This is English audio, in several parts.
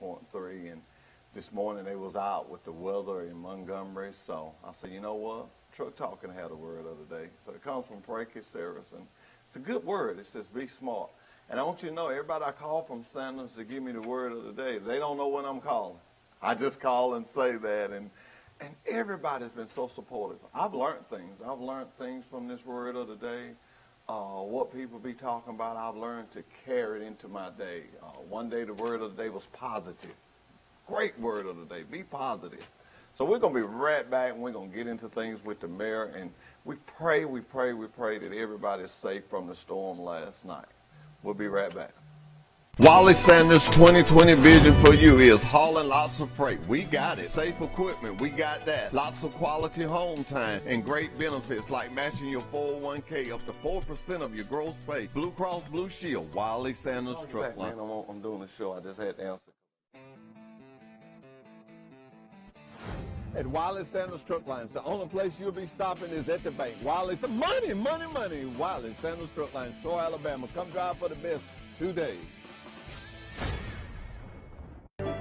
96.3, and this morning they was out with the weather in Montgomery, so I said, you know what? Truck Talk can have the word of the day. So it comes from Frankie Sarris, and it's a good word. It says, be smart. And I want you to know, everybody I call from Sanders to give me the word of the day, they don't know when I'm calling. I just call and say that, and everybody's been so supportive. I've learned things. I've learned things from this word of the day. What people be talking about, I've learned to carry it into my day. One day the word of the day was positive. Great word of the day. Be positive. So we're going to be right back, and we're going to get into things with the mayor. And we pray that everybody's safe from the storm last night. We'll be right back. Wiley Sanders' 2020 vision for you is hauling lots of freight. We got it. Safe equipment, we got that. Lots of quality home time and great benefits like matching your 401k up to 4% of your gross pay. Blue Cross Blue Shield, Wiley Sanders Truck Line. I'm doing the show. I just had to answer. At Wiley Sanders Truck Lines, the only place you'll be stopping is at the bank. Wiley, money. Wiley Sanders Truck Lines, Troy, Alabama. Come drive for the best 2 days.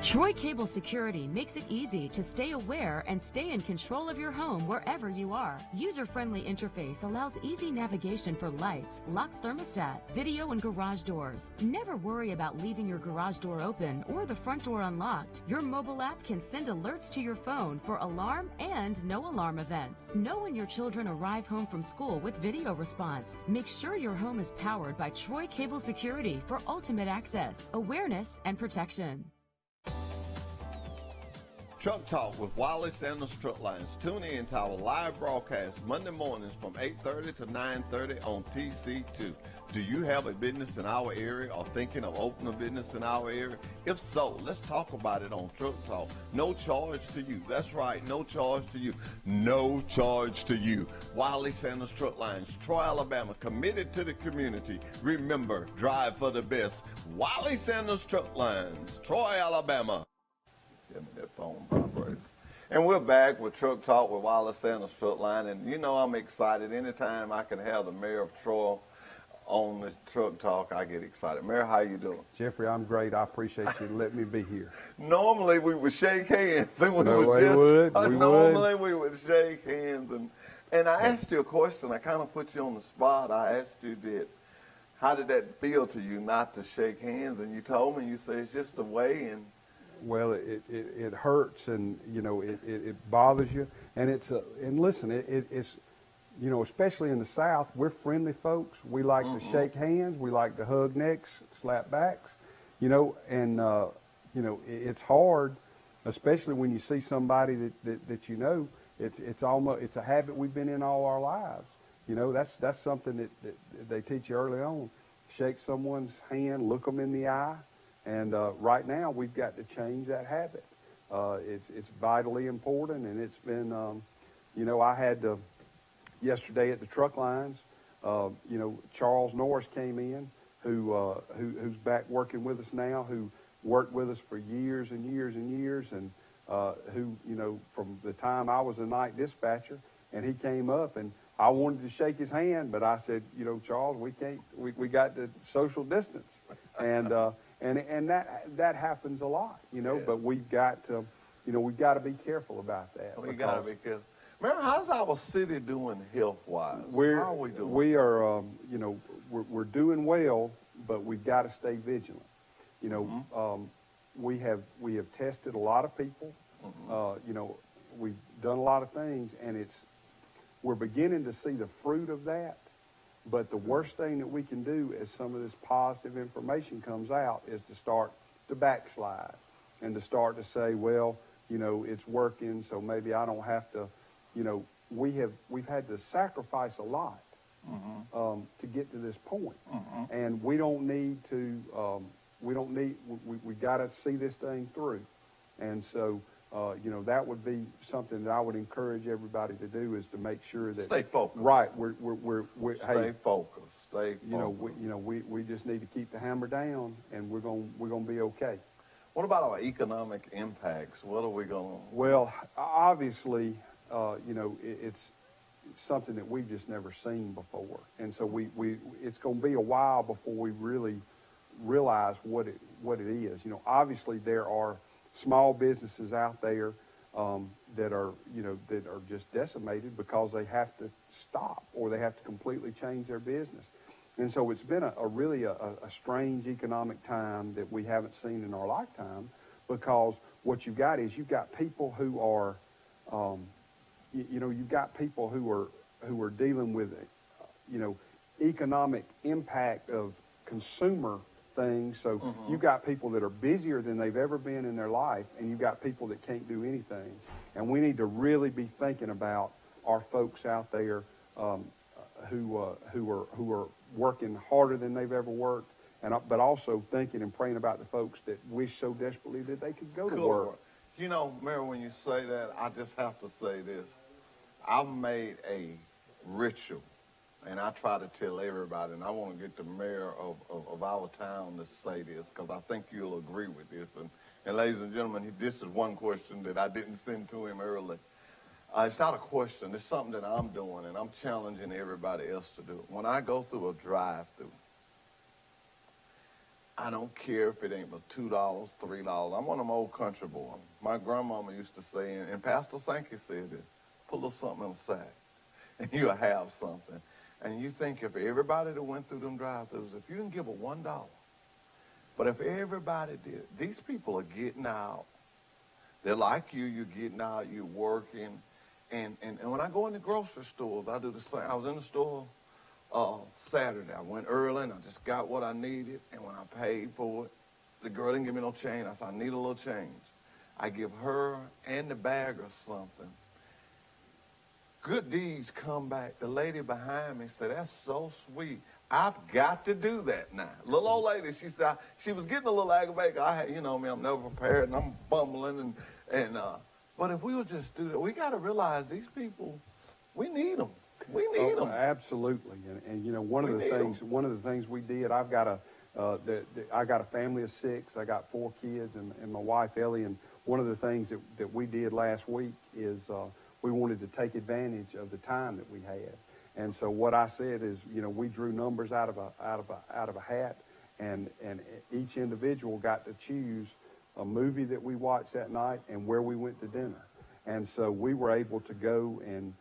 Troy Cable Security makes it easy to stay aware and stay in control of your home wherever you are. User-friendly interface allows easy navigation for lights, locks thermostat, video, and garage doors. Never worry about leaving your garage door open or the front door unlocked. Your mobile app can send alerts to your phone for alarm and no alarm events. Know when your children arrive home from school with video response. Make sure your home is powered by Troy Cable Security for ultimate access, awareness, and protection. Truck Talk with Wiley Sanders Truck Lines. Tune in to our live broadcast Monday mornings from 8:30 to 9:30 on TC2. Do you have a business in our area or thinking of opening a business in our area? If so, let's talk about it on Truck Talk. No charge to you. That's right, no charge to you. No charge to you. Wiley Sanders Truck Lines, Troy, Alabama, committed to the community. Remember, drive for the best. Wiley Sanders Truck Lines, Troy, Alabama. Give me that phone vibrates. And we're back with Truck Talk with Wiley Sanders Truck Line. And you know I'm excited. Anytime I can have the mayor of Troy on the Truck Talk, I get excited. Mayor, how you doing? Jeffrey, I'm great. I appreciate you letting me be here. Normally we would shake hands. And we would shake hands. And I asked you a question. I kind of put you on the spot. I asked you, how did that feel to you not to shake hands? And you told me, you said it's just the way. And well, it hurts, and you know it bothers you, and and listen, it's you know, especially in the South, we're friendly folks. We like to shake hands, we like to hug necks, slap backs, you know, and you know it's hard, especially when you see somebody that you know. It's a habit we've been in all our lives. You know, that's something that they teach you early on. Shake someone's hand, look them in the eye. And right now, we've got to change that habit. It's vitally important, and it's been, you know, I had to, yesterday at the truck lines, you know, Charles Norris came in, who's back working with us now, who worked with us for years and years and years, and who, you know, from the time I was a night dispatcher, and he came up, and I wanted to shake his hand, but I said, you know, Charles, we can't, we got to social distance, and that happens a lot, you know. Yeah. But we've got to, you know, we've got to be careful about that. We got to be careful. Remember, how's our city doing health-wise? How are we doing? We are, you know, we're doing well, but we've got to stay vigilant. You know, we have tested a lot of people. You know, we've done a lot of things, and we're beginning to see the fruit of that. But the worst thing that we can do as some of this positive information comes out is to start to backslide and to start to say, well, you know, it's working, so maybe I don't have to, you know, we've had to sacrifice a lot to get to this point. And we don't need to, we got to see this thing through. And so, you know, that would be something that I would encourage everybody to do, is to make sure that stay focused. Right, stay focused. Stay focused. You know, we just need to keep the hammer down, and we're gonna be okay. What about our economic impacts? What are we gonna? Well, obviously, you know, it's something that we've just never seen before, and so it's gonna be a while before we really realize what it is. You know, obviously there are small businesses out there that are, you know, that are just decimated because they have to stop or they have to completely change their business. And so it's been a really a strange economic time that we haven't seen in our lifetime, because what you've got is you've got people who are, you know, you've got people who are dealing with, you know, economic impact of consumer things. So you've got people that are busier than they've ever been in their life, and you've got people that can't do anything. And we need to really be thinking about our folks out there who are working harder than they've ever worked, but also thinking and praying about the folks that wish so desperately that they could go to work. You know, Mary, when you say that, I just have to say this. I've made a ritual, and I try to tell everybody, and I want to get the mayor of our town to say this, because I think you'll agree with this. And ladies and gentlemen, this is one question that I didn't send to him early. It's not a question. It's something that I'm doing, and I'm challenging everybody else to do. When I go through a drive-through, I don't care if it ain't but $2, $3. I'm one of them old country boys. My grandmama used to say, and Pastor Sankey said this, put a little something in the sack, and you'll have something. And you think if everybody that went through them drive-throughs, if you didn't give a $1, but if everybody did, these people are getting out. They're like you. You're getting out. You're working. And when I go in the grocery stores, I do the same. I was in the store Saturday. I went early, and I just got what I needed. And when I paid for it, the girl didn't give me no change. I said, I need a little change. I give her and the bagger something. Good deeds come back. The lady behind me said, that's so sweet. I've got to do that now. Little old lady, she said, she was getting a little aggravated. I had, you know me, I'm never prepared, and I'm bumbling, but if we would just do that, we got to realize these people, we need them. We need them. Absolutely, and you know, one of the things we did. I've got I got a family of 6. I got 4 kids and my wife Ellie. And one of the things that we did last week is we wanted to take advantage of the time that we had. And so what I said is, you know, we drew numbers out of a hat, and each individual got to choose a movie that we watched that night and where we went to dinner. And so we were able to go and,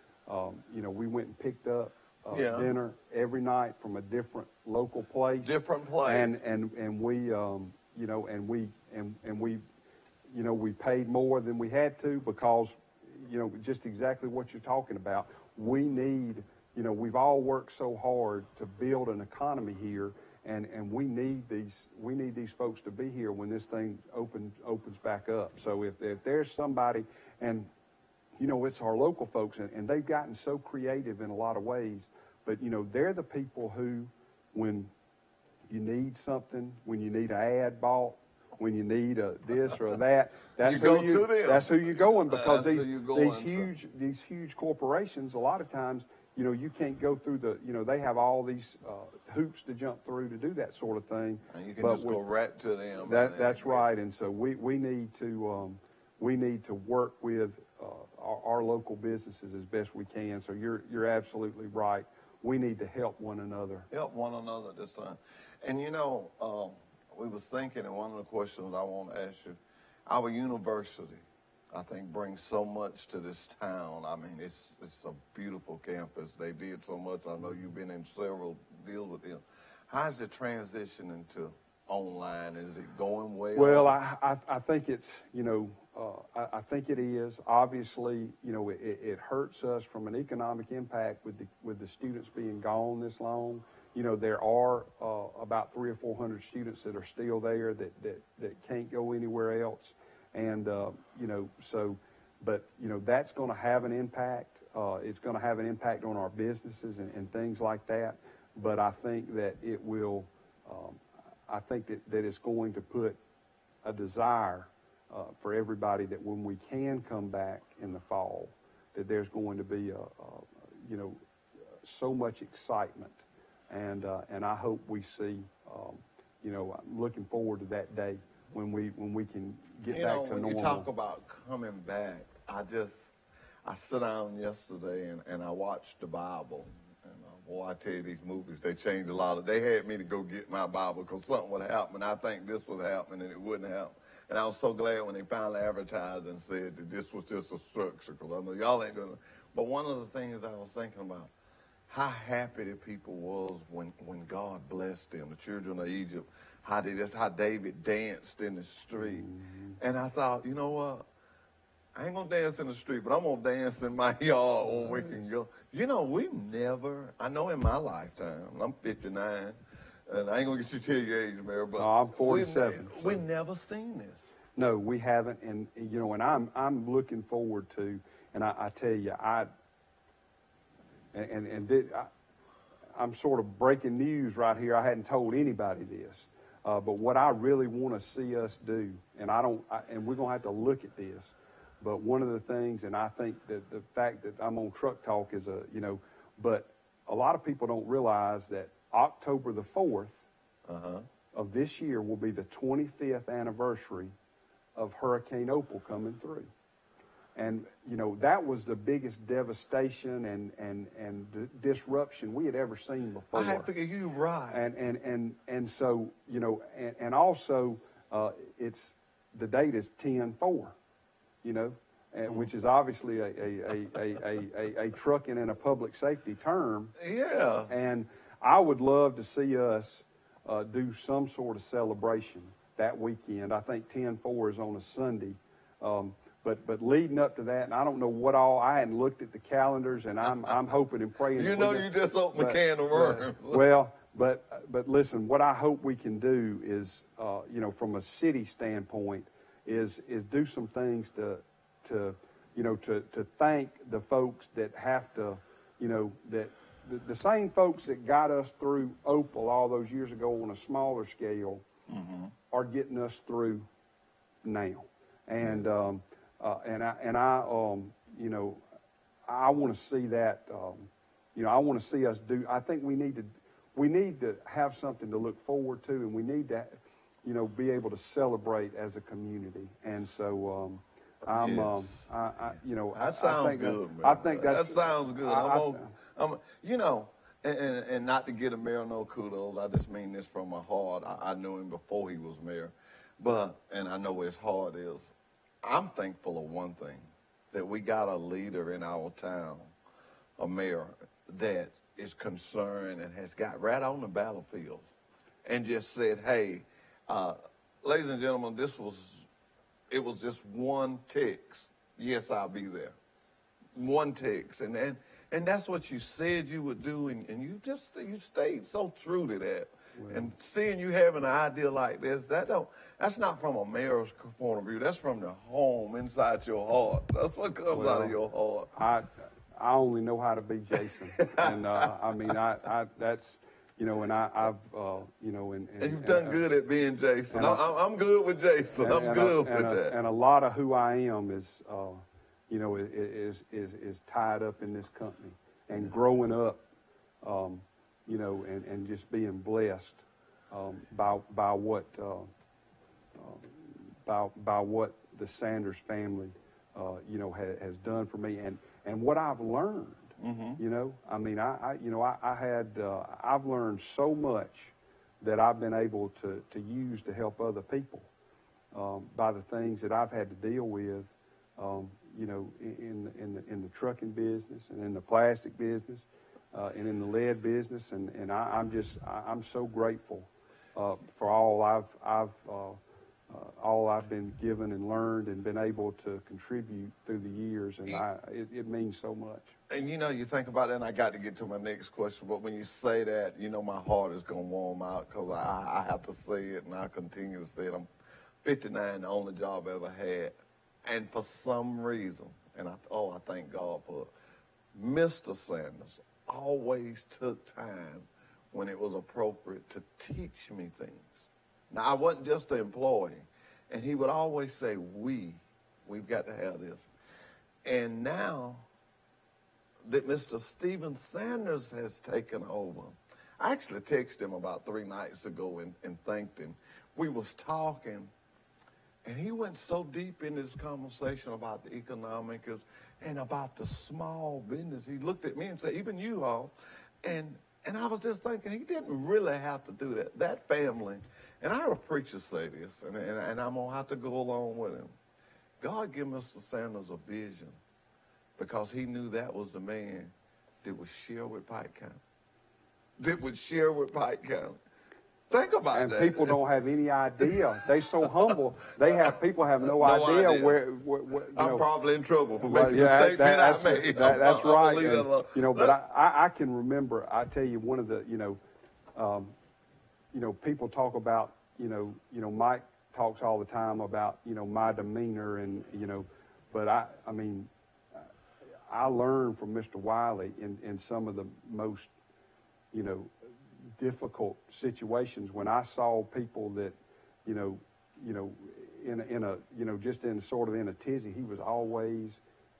you know, we went and picked up dinner every night from a different local place. Different place. And we, you know, and we, you know, we paid more than we had to because, you know, just exactly what you're talking about. We need, you know, we've all worked so hard to build an economy here, and we need these folks to be here when this thing opens back up. So if there's somebody, and you know, it's our local folks, and they've gotten so creative in a lot of ways, but you know, they're the people who, when you need something, when you need an ad bought, when you need a this or that, that's who you're going, because these huge corporations, a lot of times, you know, you can't go through you know, they have all these hoops to jump through to do that sort of thing. And you can just go right to them. That's right. And so we need to work with our local businesses as best we can. So you're absolutely right. We need to help one another. Help one another this time. And you know, we was thinking, and one of the questions I want to ask you, our university, I think, brings so much to this town. I mean, it's a beautiful campus. They did so much. I know you've been in several deals with them. How's the transition into online? Is it going well? Well, I think it's, you know, I think it is. Obviously, you know, it hurts us from an economic impact with the students being gone this long. You know, there are about 300 or 400 students that are still there that can't go anywhere else. And, you know, so, but, you know, that's going to have an impact. It's going to have an impact on our businesses and things like that. But I think that it will, I think that it's going to put a desire for everybody that when we can come back in the fall, that there's going to be, you know, so much excitement. And I hope we see, you know, I'm looking forward to that day when we can get back to normal. When you talk about coming back, I sit down yesterday and I watched the Bible, and Boy, I tell you, these movies, they changed a lot of. They had me to go get my Bible because something would happen. I think this would happen, and it wouldn't happen. And I was so glad when they finally advertised and said that this was just a structure, because I know y'all ain't gonna. But one of the things I was thinking about, how happy the people was when God blessed them, the children of Egypt, that's how David danced in the street. And I thought, you know what? I ain't gonna dance in the street, but I'm gonna dance in my yard where we can go. You know, I know in my lifetime, I'm 59, and I ain't gonna get you to tell your age, Mary, but I'm 47. We've never seen this. No, we haven't, and you know, and I'm looking forward to, and I tell you, I'm sort of breaking news right here. I hadn't told anybody this, but what I really want to see us do, and we're gonna have to look at this. But one of the things, and I think that the fact that I'm on Truck Talk is but a lot of people don't realize that October the 4th of this year will be the 25th anniversary of Hurricane Opal coming through. And, you know, that was the biggest devastation and disruption we had ever seen before. I figure you're right. And so, you know, and also the date is 10/4. You know, which is obviously a trucking and a public safety term. Yeah. And I would love to see us do some sort of celebration that weekend. I think 10/4 is on a Sunday. But leading up to that, and I don't know what all, I hadn't looked at the calendars, and I'm hoping and praying. You know, you just opened a can of worms. But listen, what I hope we can do is, you know, from a city standpoint, is do some things to thank the folks that have to, you know, that the same folks that got us through Opal all those years ago on a smaller scale are getting us through now. And you know, I want to see that, you know, I want to see us do. I think we need to have something to look forward to, and we need to, you know, be able to celebrate as a community. And so, you know, that sounds good, man. I think that sounds good. You know, and not to get a mayor no kudos, I just mean this from my heart. I knew him before he was mayor, and I know his heart is. I'm thankful of one thing, that we got a leader in our town, a mayor, that is concerned and has got right on the battlefield and just said, hey, ladies and gentlemen, it was just one text. Yes, I'll be there. One text. And that's what you said you would do, and you stayed so true to that. Well, and seeing you having an idea like this, that's not from a mayor's point of view. That's from the home inside your heart. That's what comes out of your heart. I only know how to be Jason, and I mean, that's, you know, and I've, you know, and you've done good at being Jason. I'm good with Jason. I'm good with that. And a lot of who I am is, you know, is tied up in this company and growing up, you know, and just being blessed by what the Sanders family, you know, has done for me, and what I've learned. You know, I mean, I've learned so much that I've been able to use to help other people by the things that I've had to deal with, you know, in the trucking business and in the plastic business and in the lead business, and I'm so grateful for all I've been given and learned and been able to contribute through the years, and it means so much. And you know, you think about it, and I got to get to my next question, but when you say that, you know, my heart is going to warm out, because I have to say it, and I continue to say it. I'm 59, the only job I ever had. And for some reason, and I thank God for it, Mr. Sanders always took time when it was appropriate to teach me things. Now, I wasn't just an employee, and he would always say, we've got to have this. And now that Mr. Stephen Sanders has taken over, I actually texted him about 3 nights ago and thanked him. We was talking, and he went so deep in this conversation about the economics and about the small business. He looked at me and said, even you all, And I was just thinking, he didn't really have to do that. That family, and I heard a preacher say this, and I'm going to have to go along with him. God gave Mr. Sanders a vision because he knew that was the man that would share with Pike County. That would share with Pike County. Think about and that. people don't have any idea. They so humble. People have no idea where you I'm know, probably in trouble for making yeah, the statement I made. That's I'm right. gonna leave that alone. You know, but I can remember. I tell you, one of the people talk about Mike talks all the time about my demeanor and but I mean I learned from Mr. Wiley in some of the most difficult situations when I saw people that in a just in sort of in a tizzy. He was always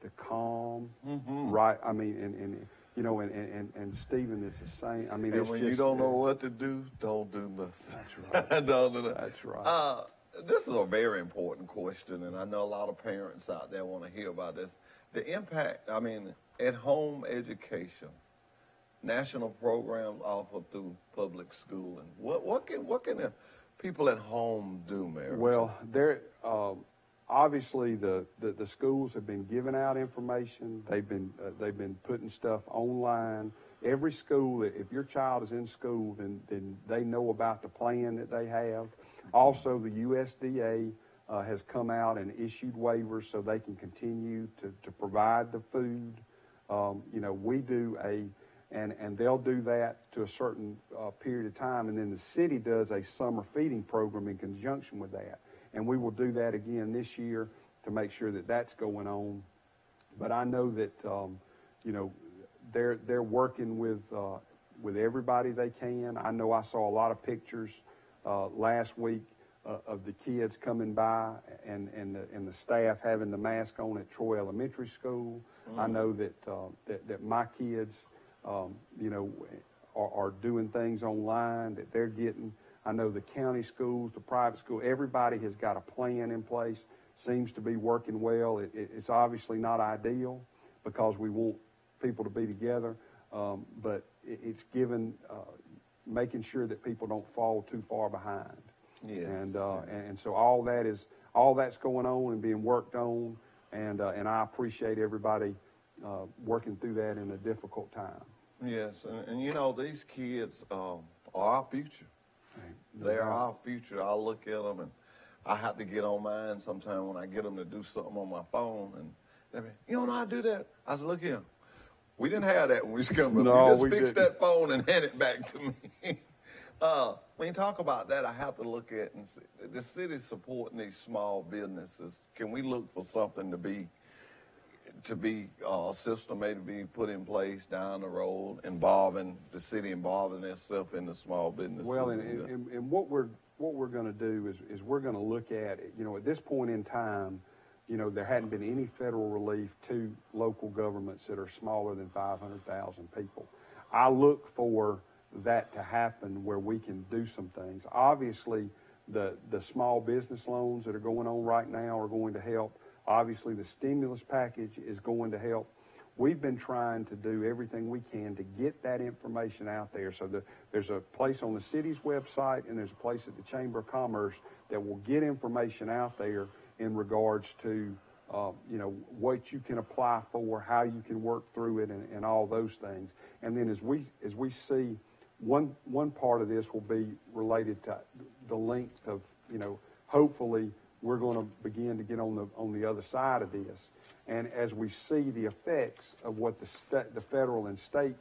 the calm, right? I mean, and Stephen is the same. I mean, and it's when just, you don't know what to do, don't do nothing. That's right. Don't do that. That's right. This is a very important question, and I know a lot of parents out there want to hear about this. The impact, I mean, at-home education, national programs offered through public schooling. What can the people at home do, Mary? Well, there obviously the schools have been giving out information. They've been putting stuff online. Every school, if your child is in school, then they know about the plan that they have. Also, the USDA has come out and issued waivers so they can continue to provide the food. We do and they'll do that to a certain period of time, and then the city does a summer feeding program in conjunction with that. And we will do that again this year to make sure that that's going on. But I know that they're working with everybody they can. I know I saw a lot of pictures last week of the kids coming by and the staff having the mask on at Troy Elementary School. I know that my kids are doing things online that they're getting. I know the county schools, the private school, everybody has got a plan in place. Seems to be working well. It's obviously not ideal because we want people to be together, but it's given making sure that people don't fall too far behind. Yes. And so all that's going on and being worked on, and I appreciate everybody working through that in a difficult time. Yes, and these kids are our future. They are our future. I look at them, and I have to get on mine sometimes when I get them to do something on my phone, and they be, you don't know how to do that? I said, look here, we didn't have that when we was coming. No, we just fixed didn't. that phone and hand it back to me. When you talk about that, I have to look at and see, the city supporting these small businesses. Can we look for something to be a system maybe be put in place down the road involving the city, involving itself in the small businesses? Well, and what we're going to do is we're going to look at it. At this point in time, there hadn't been any federal relief to local governments that are smaller than 500,000 people. I look for that to happen where we can do some things. Obviously, the small business loans that are going on right now are going to help. Obviously, the stimulus package is going to help. We've been trying to do everything we can to get that information out there. So there's a place on the city's website and there's a place at the Chamber of Commerce that will get information out there in regards to, what you can apply for, how you can work through it, and all those things. And then as we see, one part of this will be related to the length of, hopefully, we're going to begin to get on the other side of this, and as we see the effects of what the federal and state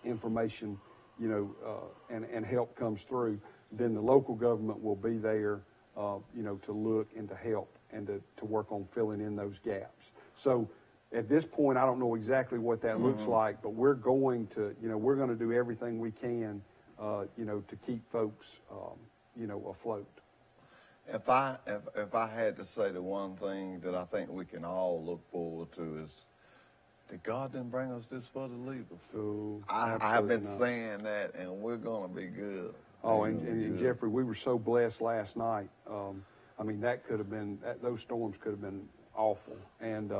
information, and help comes through, then the local government will be there, to look and to help and to work on filling in those gaps. So at this point, I don't know exactly what that looks like, but we're going to do everything we can, to keep folks, afloat. If I had to say the one thing that I think we can all look forward to is that God didn't bring us this far to leave us. So I have been saying that, and we're going to be good. Oh, and Jeffrey, we were so blessed last night. That could have been those storms could have been awful, and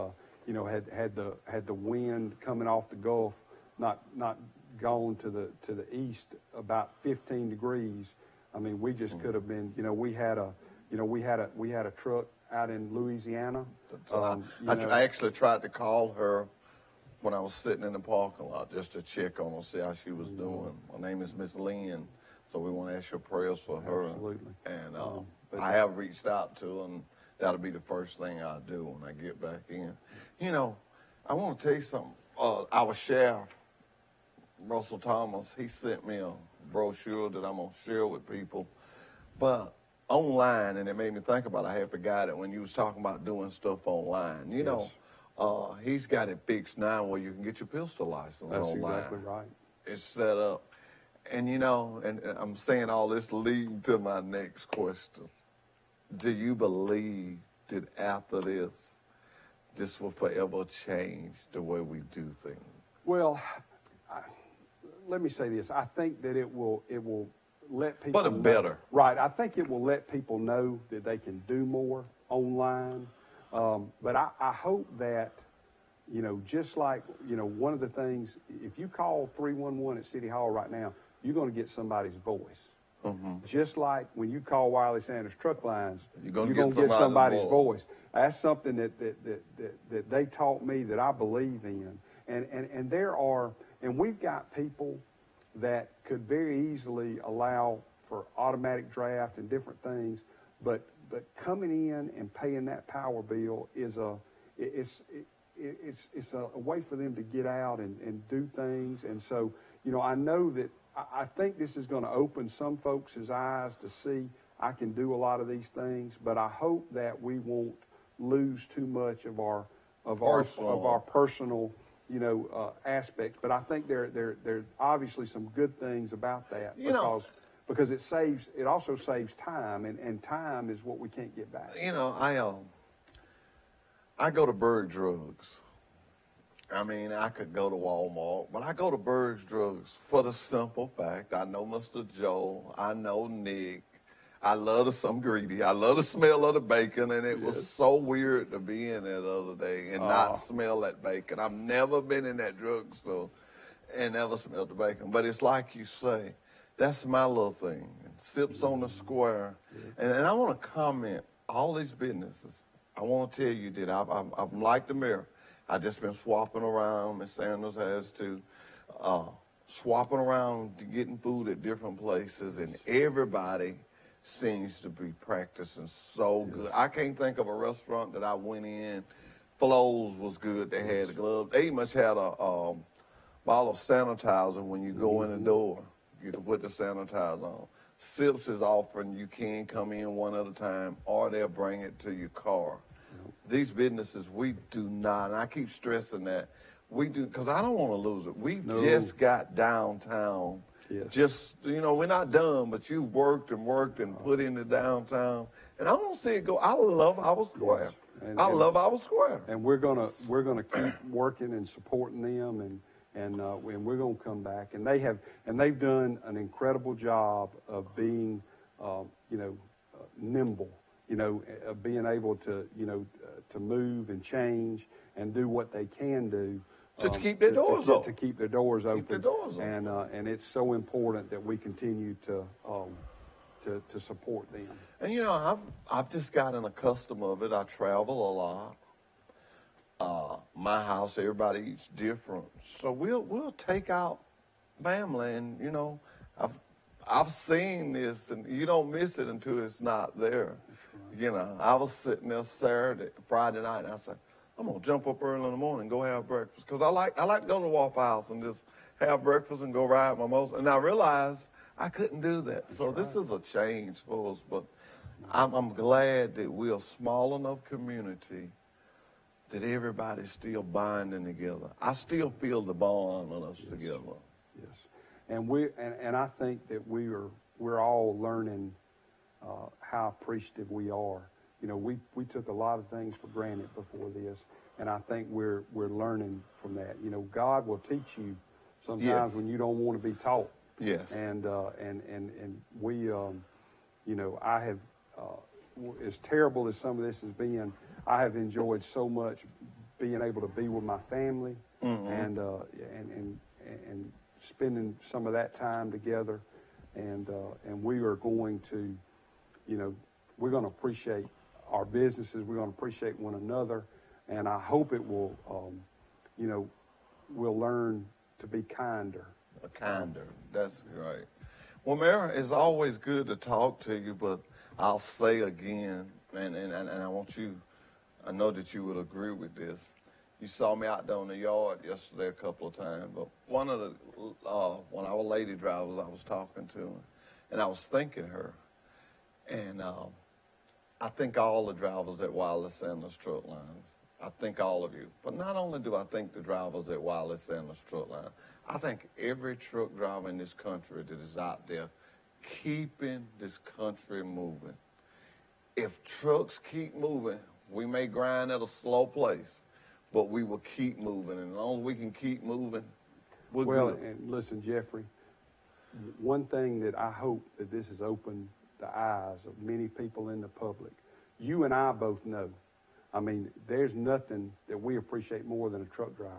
had the wind coming off the Gulf not gone to the east about 15 degrees, I mean, we just could have been. We had a truck out in Louisiana. I actually tried to call her when I was sitting in the parking lot just to check on her, see how she was doing. My name is Miss Lynn, so we want to ask your prayers for her. Absolutely. And I have reached out to her, and that'll be the first thing I'll do when I get back in. I want to tell you something. Our sheriff, Russell Thomas, he sent me a brochure that I'm going to share with people. But online, and it made me think about it. I had forgot it when you was talking about doing stuff online. He's got it fixed now where you can get your pistol license That's online. exactly right. It's set up. And, and I'm saying all this leading to my next question. Do you believe that after this will forever change the way we do things? Well, let me say this. I think that it will let people But better. Right. I think it will let people know that they can do more online. But I hope that, just like, one of the things, if you call 311 at City Hall right now, you're going to get somebody's voice. Mm-hmm. Just like when you call Wiley Sanders Truck Lines, you're going to get somebody's voice. That's something that they taught me that I believe in. And we've got people that could very easily allow for automatic draft and different things, but coming in and paying that power bill is a way for them to get out and do things. And so, I know that I think this is going to open some folks' eyes to see I can do a lot of these things, but I hope that we won't lose too much of our personal aspects. But I think there's obviously some good things about that because it also saves time, and time is what we can't get back. I go to Berg Drugs. I mean, I could go to Walmart, but I go to Berg's Drugs for the simple fact I know Mr. Joe, I know Nick. I love I'm greedy. I love the smell of the bacon, and it was so weird to be in there the other day and not smell that bacon. I've never been in that drugstore and never smelled the bacon. But it's like you say, that's my little thing. And Sips on the Square. And I want to comment, all these businesses, I want to tell you that I'm like the mayor. I've just been swapping around. Ms. Sanders has too. Swapping around, getting food at different places, and everybody seems to be practicing so good. I can't think of a restaurant that I went in. Flo's was good. They had a glove. They much had a bottle of sanitizer when you go in the door. You can put the sanitizer on. Sips is offering you can come in one at a time, or they'll bring it to your car. These businesses, we do not, and I keep stressing that, we do, because I don't want to lose it. We just got downtown. Yes. Just, we're not done, but you've worked and put into downtown. And I want to see it go. I love our square. Yes. I love our square. And we're gonna keep working and supporting them, and we're gonna come back. And they've done an incredible job of being, nimble. Being able to, to move and change and do what they can do. To keep their doors open. To keep their doors open. Keep their doors open. And it's so important that we continue to support them. And I've just gotten accustomed of it. I travel a lot. My house, everybody eats different. So we'll take out family, and I've seen this, and you don't miss it until it's not there. I was sitting there Friday night, and I said, I'm gonna jump up early in the morning and go have breakfast, because I like to go to the Waffle House and just have breakfast and go ride my motorcycle. And I realized I couldn't do that. So this is a change for us, but I'm glad that we're a small enough community that everybody's still bonding together. I still feel the bond of us together. Yes, and I think that we're all learning how appreciative we are. We took a lot of things for granted before this, and I think we're learning from that. God will teach you sometimes when you don't want to be taught. Yes. And we, I have, as terrible as some of this has been, I have enjoyed so much being able to be with my family, and spending some of that time together, and we are going to, we're going to appreciate our businesses. We're going to appreciate one another, and I hope it will, we'll learn to be kinder. Kinder. That's right. Well, Mayor, it's always good to talk to you, but I'll say again, and I know that you would agree with this. You saw me out there in the yard yesterday a couple of times, but one of our lady drivers I was talking to, and I was thanking her, and I thank all the drivers at Wiley Sanders Truck Lines. I thank all of you. But not only do I thank the drivers at Wiley Sanders Truck Line, I thank every truck driver in this country that is out there keeping this country moving. If trucks keep moving, we may grind at a slow place, but we will keep moving. And as long as we can keep moving, we're good. And listen, Jeffrey, one thing that I hope that this has opened the eyes of many people in the public, you and I both know, I mean, there's nothing that we appreciate more than a truck driver.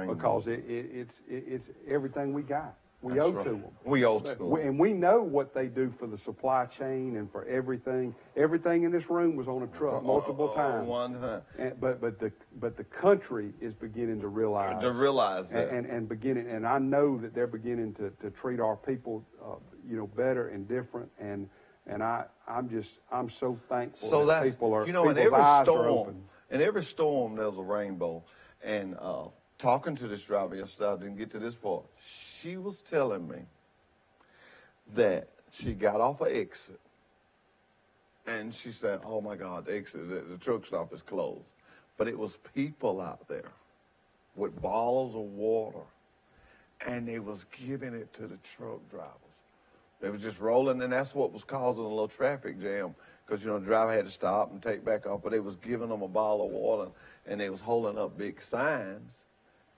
Because it's everything we got. We owe to them. We owe to them. And we know what they do for the supply chain and for everything. Everything in this room was on a truck multiple times. One time. But the country is beginning to realize. That. And beginning, and I know that they're beginning to treat our people, better and different. And I'm so thankful so that people are. In every eyes storm, are open. In every storm, there's a rainbow. And talking to this driver yesterday, I didn't get to this part. She was telling me that she got off an exit, and she said, "Oh my God, the truck stop is closed." But it was people out there with bottles of water, and they was giving it to the truck drivers. They was just rolling, and that's what was causing a little traffic jam, because the driver had to stop and take back off. But they was giving them a bottle of water, and they was holding up big signs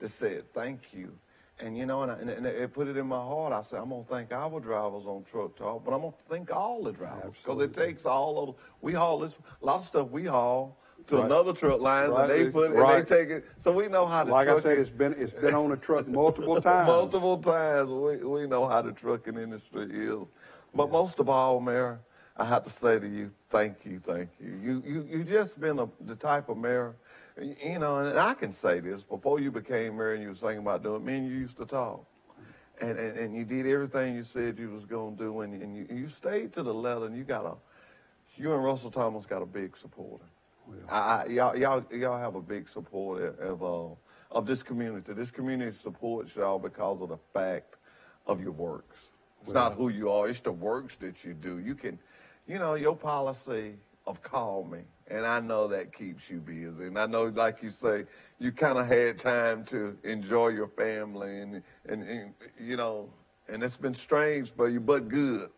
that said "Thank you." And and it put it in my heart. I said, I'm gonna thank our drivers on Truck Talk, but I'm gonna thank all the drivers, because it takes all of. We haul this, a lot of stuff we haul to another truck line, and they put it, and they take it. So we know how to. Like I said, it's been on a truck multiple times. Multiple times. We know how the trucking industry is. But most of all, Mayor, I have to say to you, thank you. You just been the type of mayor. And I can say this, before you became mayor and you was thinking about doing it, me and you used to talk. And you did everything you said you was going to do, and you stayed to the letter, and you and Russell Thomas got a big supporter. Y'all have a big support of this community. This community supports y'all because of the fact of your works. It's not who you are, it's the works that you do. You can, your policy of call me. And I know that keeps you busy. And I know, like you say, you kind of had time to enjoy your family and it's been strange for you, but good.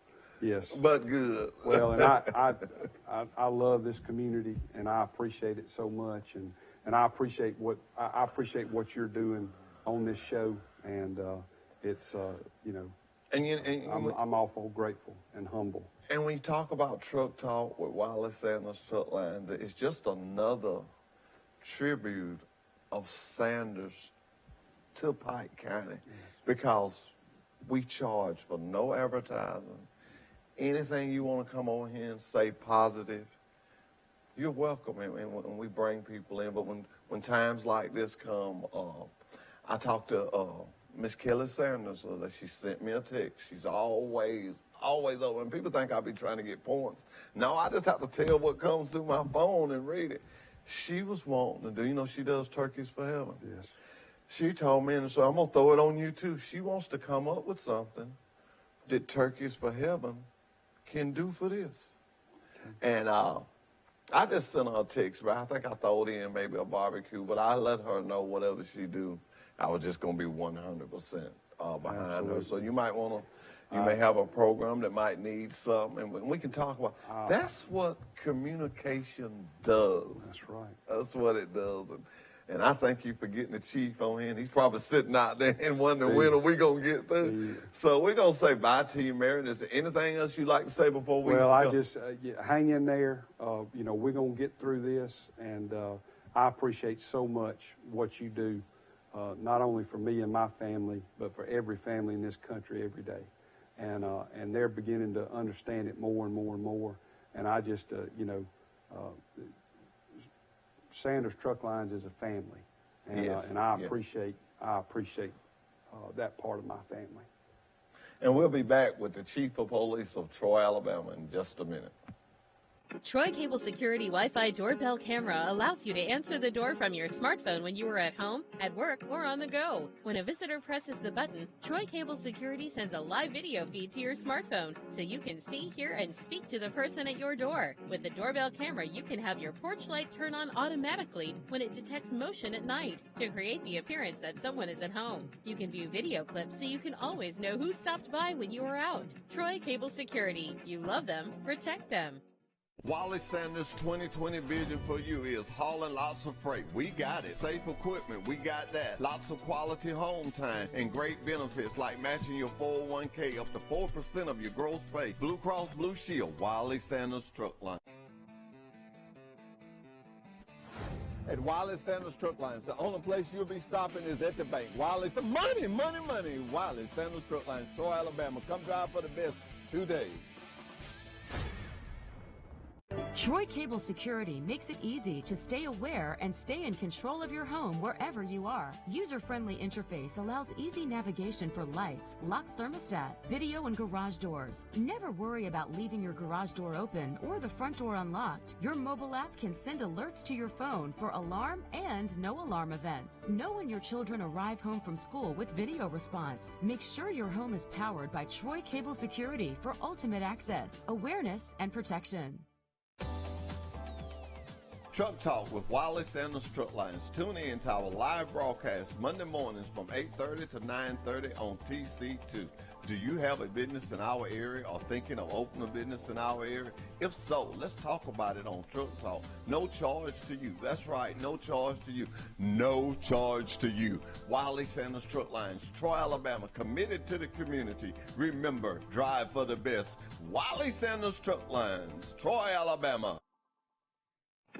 Yes. But good. Well, and I love this community, and I appreciate it so much, and I appreciate what you're doing on this show, and it's I'm awful grateful and humble. And when you talk about Truck Talk with Wiley Sanders Truck Lines, it's just another tribute of Sanders to Pike County, because we charge for no advertising. Anything you want to come on here and say positive, you're welcome. And when we bring people in, but when times like this come, I talked to Miss Kelly Sanders, she sent me a text. She's always open. People think I'll be trying to get points. No, I just have to tell what comes through my phone and read it. She was wanting to do, she does Turkeys for Heaven. Yes. She told me, and so I'm going to throw it on you too. She wants to come up with something that Turkeys for Heaven can do for this. Okay. And I just sent her a text, but I think I throw it in maybe a barbecue, but I let her know whatever she do, I was just going to be 100% behind Absolutely. her. So you might want to. You may have a program that might need something, and we can talk about. That's what communication does. That's right. That's what it does. And I thank you for getting the chief on here. And he's probably sitting out there and wondering when are we going to get through. So we're going to say bye to you, Mary. Is there anything else you'd like to say before we go? I just hang in there. We're going to get through this, and I appreciate so much what you do not only for me and my family, but for every family in this country every day. And they're beginning to understand it more and more and more. And I just, Sanders Truck Lines is a family, and, Yes, and I yeah. appreciate that part of my family. And we'll be back with the Chief of Police of Troy, Alabama in just a minute. Troy Cable Security Wi-Fi doorbell camera allows you to answer the door from your smartphone when you are at home, at work, or on the go. When a visitor presses the button, Troy Cable Security sends a live video feed to your smartphone so you can see, hear, and speak to the person at your door. With the doorbell camera, you can have your porch light turn on automatically when it detects motion at night to create the appearance that someone is at home. You can view video clips so you can always know who stopped by when you are out. Troy Cable Security. You love them, protect them. Wiley Sanders' 2020 vision for you is hauling lots of freight. We got it. Safe equipment, we got that. Lots of quality home time and great benefits like matching your 401k up to 4% of your gross pay. Blue Cross Blue Shield, Wiley Sanders Truck Line. At Wiley Sanders Truck Lines, the only place you'll be stopping is at the bank. Wiley, some money, money, money. Wiley Sanders Truck Lines, Troy, Alabama. Come drive for the best today. Troy Cable Security makes it easy to stay aware and stay in control of your home wherever you are. User-friendly interface allows easy navigation for lights, locks thermostat, video and garage doors. Never worry about leaving your garage door open or the front door unlocked. Your mobile app can send alerts to your phone for alarm and no alarm events. Know when your children arrive home from school with video response. Make sure your home is powered by Troy Cable Security for ultimate access, awareness, and protection. Truck Talk with Wiley Sanders Truck Lines. Tune in to our live broadcast Monday mornings from 8:30 to 9:30 on TC2. Do you have a business in our area or thinking of opening a business in our area? If so, let's talk about it on Truck Talk. No charge to you. That's right, no charge to you. No charge to you. Wiley Sanders Truck Lines, Troy, Alabama, committed to the community. Remember, drive for the best. Wiley Sanders Truck Lines, Troy, Alabama.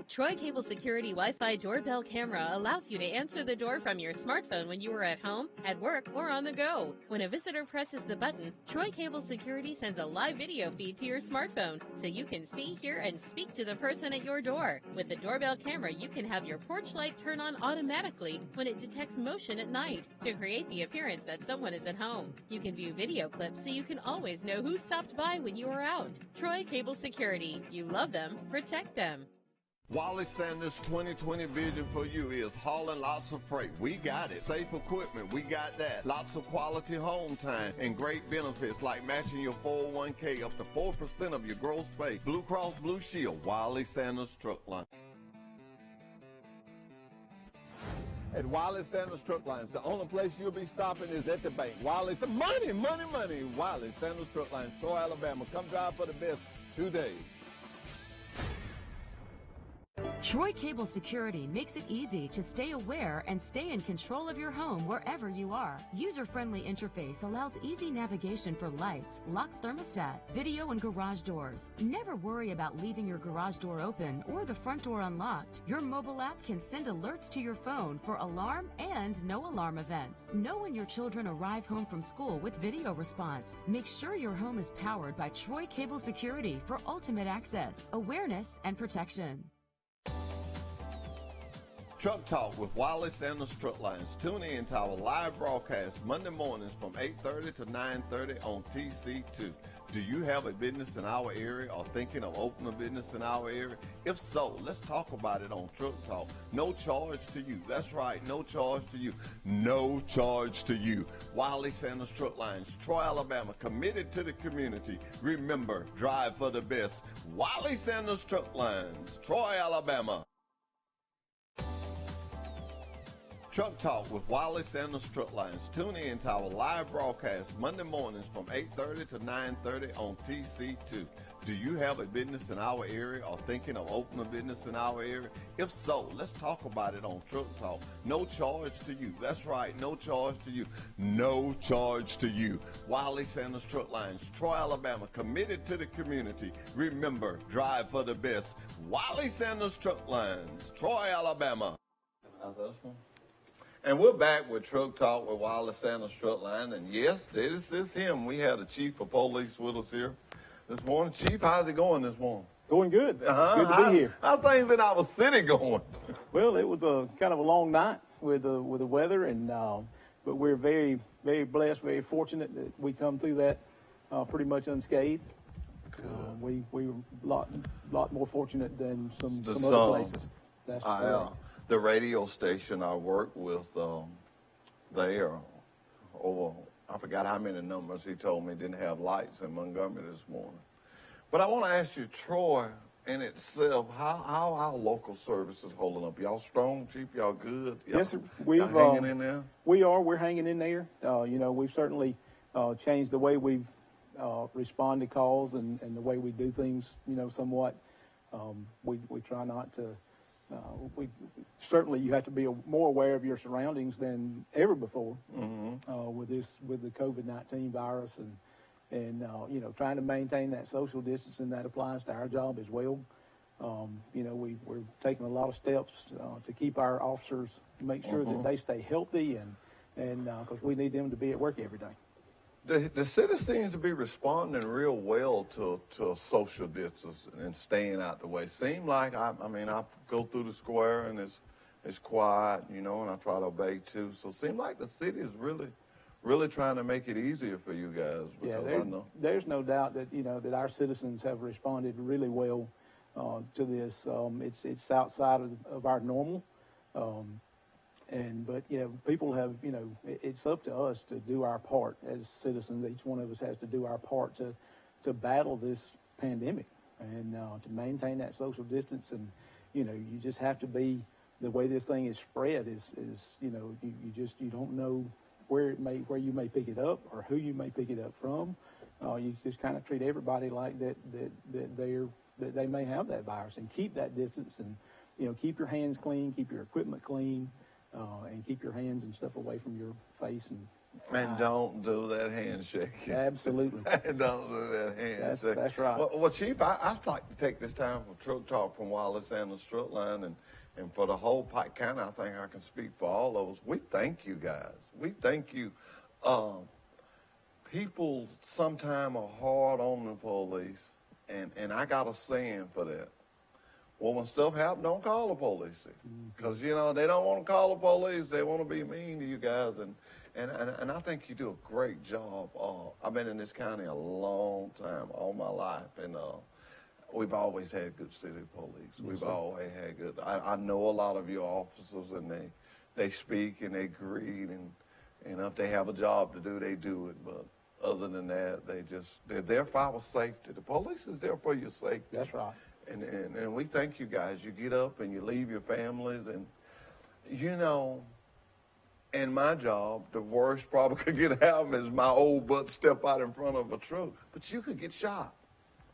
Troy Cable Security Wi-Fi doorbell camera allows you to answer the door from your smartphone when you are at home, at work, or on the go. When a visitor presses the button, Troy Cable Security sends a live video feed to your smartphone so you can see, hear, and speak to the person at your door. With the doorbell camera, you can have your porch light turn on automatically when it detects motion at night to create the appearance that someone is at home. You can view video clips so you can always know who stopped by when you are out. Troy Cable Security. You love them, protect them. Wiley Sanders' 2020 vision for you is hauling lots of freight. We got it. Safe equipment, we got that. Lots of quality home time and great benefits like matching your 401k up to 4% of your gross pay. Blue Cross Blue Shield, Wiley Sanders Truck Line. At Wiley Sanders Truck Lines, the only place you'll be stopping is at the bank. Wiley, some money, money, money. Wiley Sanders Truck Lines, Troy, Alabama. Come drive for the best today. Troy Cable Security makes it easy to stay aware and stay in control of your home wherever you are. User-friendly interface allows easy navigation for lights, locks thermostat, video and garage doors. Never worry about leaving your garage door open or the front door unlocked. Your mobile app can send alerts to your phone for alarm and no alarm events. Know when your children arrive home from school with video response. Make sure your home is powered by Troy Cable Security for ultimate access, awareness, and protection. Truck Talk with Wiley Sanders Truck Lines. Tune in to our live broadcast Monday mornings from 8:30 to 9:30 on TC2. Do you have a business in our area or thinking of opening a business in our area? If so, let's talk about it on Truck Talk. No charge to you. That's right, no charge to you. No charge to you. Wiley Sanders Truck Lines, Troy, Alabama, committed to the community. Remember, drive for the best. Wiley Sanders Truck Lines, Troy, Alabama. Truck Talk with Wiley Sanders Truck Lines. Tune in to our live broadcast Monday mornings from 8:30 to 9:30 on TC2. Do you have a business in our area or thinking of opening a business in our area? If so, let's talk about it on Truck Talk. No charge to you. That's right, no charge to you. No charge to you. Wiley Sanders Truck Lines, Troy, Alabama, committed to the community. Remember, drive for the best. Wiley Sanders Truck Lines, Troy, Alabama. And we're back with Truck Talk with Wiley Sanders Strut Line. And yes, this is him. We had the chief of police with us here this morning. Chief, how's it going this morning? Going good. Uh-huh. Good to be here. How's things in our city going? Well, it was a kind of a long night with the weather, and but we're very, very blessed, very fortunate that we come through that pretty much unscathed. We were a lot more fortunate than some other places. That's correct. The radio station I work with, they are over, I forgot how many numbers he told me didn't have lights in Montgomery this morning. But I want to ask you, Troy, in itself, how our local services holding up? Y'all strong, Chief? Y'all good? Y'all, Yes, sir. Y'all hanging in there? We're hanging in there. We've certainly changed the way we've respond to calls and the way we do things, somewhat. We try not to, certainly you have to be more aware of your surroundings than ever before with the COVID-19 virus and trying to maintain that social distance, and that applies to our job as well. We're taking a lot of steps to keep our officers, make sure that they stay healthy and because we need them to be at work every day. The city seems to be responding real well to social distance and staying out the way. Seem like I go through the square and it's quiet, and I try to obey too. So it seems like the city is really trying to make it easier for you guys. Yeah, there's no doubt that that our citizens have responded really well to this. It's outside of our normal. But people have, it's up to us to do our part as citizens. Each one of us has to do our part to battle this pandemic and to maintain that social distance. And, you just have to be, the way this thing is spread is you don't know where you may pick it up or who you may pick it up from. You just kind of treat everybody like that they may have that virus, and keep that distance, and, keep your hands clean, keep your equipment clean. And keep your hands and stuff away from your face and don't do that handshake. Absolutely. Don't do that handshake. That's right. Well, Chief, I'd like to take this time for Truck Talk from Wiley Sanders Strut Line and for the whole Pike County. I think I can speak for all of us. We thank you guys. We thank you. People sometimes are hard on the police, and I got a saying for that. Well, when stuff happens, don't call the police. Because, they don't want to call the police. They want to be mean to you guys. And I think you do a great job. I've been in this county a long time, all my life. And we've always had good city police. Yes, We've sir. always had good. I know a lot of your officers, and they speak and they greet. And if they have a job to do, they do it. But other than that, they're there for our safety. The police is there for your safety. That's right. And we thank you guys. You get up and you leave your families, and in my job, the worst probably could get happen is my old butt step out in front of a truck. But you could get shot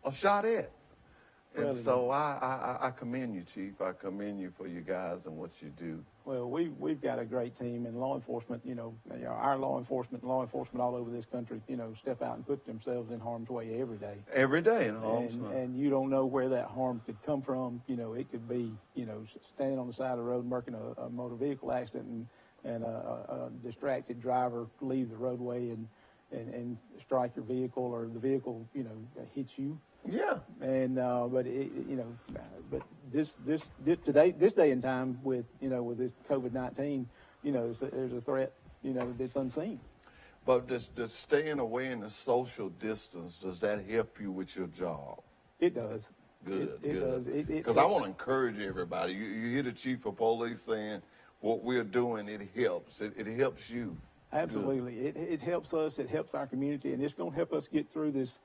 or shot at. And Really? so I commend you, Chief. I commend you for you guys and what you do. Well, we've got a great team in law enforcement. Our law enforcement all over this country, step out and put themselves in harm's way every day. Every day in harm's way. And you don't know where that harm could come from. It could be, standing on the side of the road, marking a motor vehicle accident, and a distracted driver leave the roadway and strike your vehicle, or the vehicle, hits you. Yeah. And but this day and time with with this COVID-19, there's a threat that's unseen. But does staying away in the social distance, does that help you with your job? It does. Good. It does. Because I want to encourage everybody. You hear the chief of police saying what we're doing, it helps. It helps you. Absolutely. It helps us. It helps our community, and it's going to help us get through this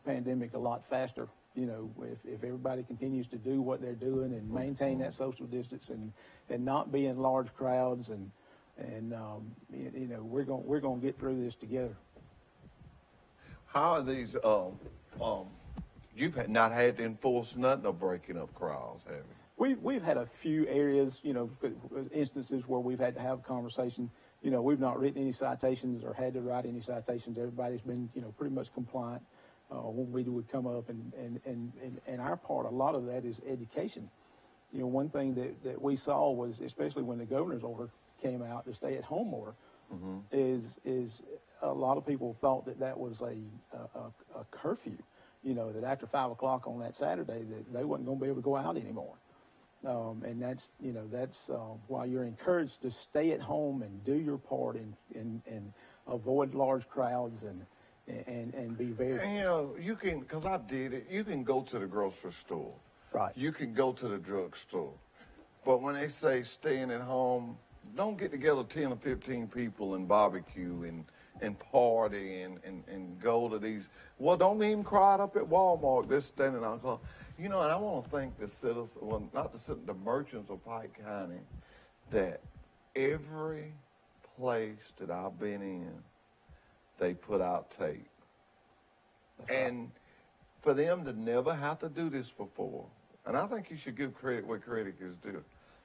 pandemic a lot faster. If everybody continues to do what they're doing and maintain that social distance and not be in large crowds, and we're going to get through this together. How are these? You've not had to enforce nothing of breaking up crowds, have you? We've had a few areas, instances where we've had to have a conversation. We've not written any citations or had to write any citations. Everybody's been, pretty much compliant when we would come up, and our part, a lot of that is education. one thing that we saw was, especially when the governor's order came out, the stay-at-home order, is a lot of people thought that was a curfew. That after 5 o'clock on that Saturday, that they wasn't going to be able to go out anymore. And that's why you're encouraged to stay at home and do your part and avoid large crowds and be very. And you can, because I did it. You can go to the grocery store. Right. You can go to the drugstore. But when they say staying at home, don't get together 10 or 15 people and barbecue and party and go to these. Well, don't even crowd up at Walmart. They're standing on clock. And I want to thank the citizens, well, not the merchants of Pike County, that every place that I've been in, they put out tape. And for them to never have to do this before, and I think you should give credit where credit is due.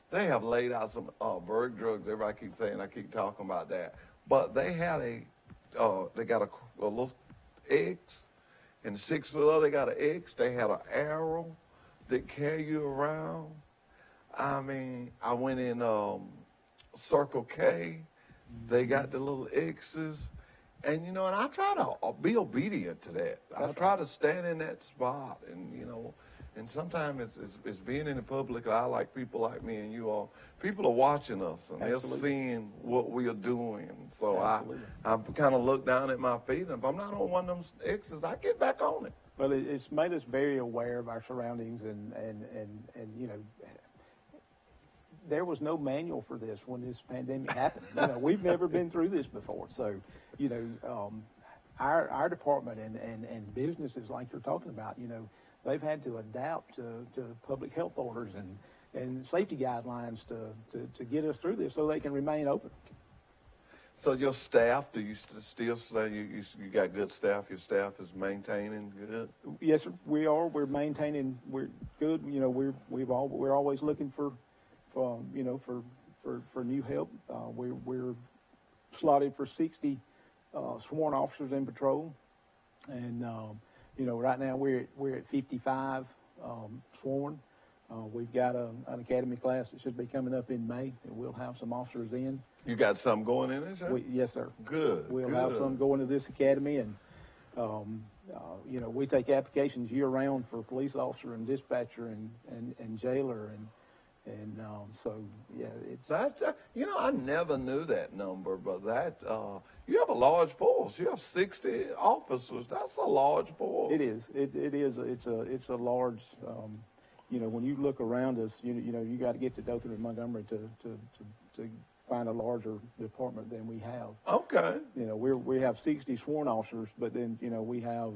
They have laid out some Berg drugs. Everybody keeps saying, I keep talking about that. But they had they got a little X, and 6 foot up, they got an X. They had an arrow that carry you around. I mean, I went in Circle K. They got the little X's. And, and I try to be obedient to that. I try to stand in that spot. And sometimes it's being in the public. I like people like me and you all. People are watching us, and Absolutely. they're seeing what we are doing. So I Absolutely. kind of look down at my feet, and if I'm not on one of them X's, I get back on it. Well, it's made us very aware of our surroundings, and there was no manual for this when this pandemic happened. We've never been through this before. So, our department and businesses like you're talking about, they've had to adapt to public health orders and safety guidelines to get us through this so they can remain open. So your staff, do you still say you got good staff? Your staff is maintaining good? Yes, sir. We are. We're maintaining. We're good. We're always looking for new help. We're slotted for 60 sworn officers in patrol, and right now we're at 55 sworn. We've got an academy class that should be coming up in May, and we'll have some officers in. You got some going in it, sir? Yes, sir. Good. We'll have some going to this academy, and we take applications year round for police officer and dispatcher and jailer, and so yeah, it's. I never knew that number, but you have a large force. You have 60 officers. That's a large force. It is. It is. It's a large. When you look around us, you got to get to Dothan and Montgomery to find a larger department than we have. Okay. We have 60 sworn officers, but then we have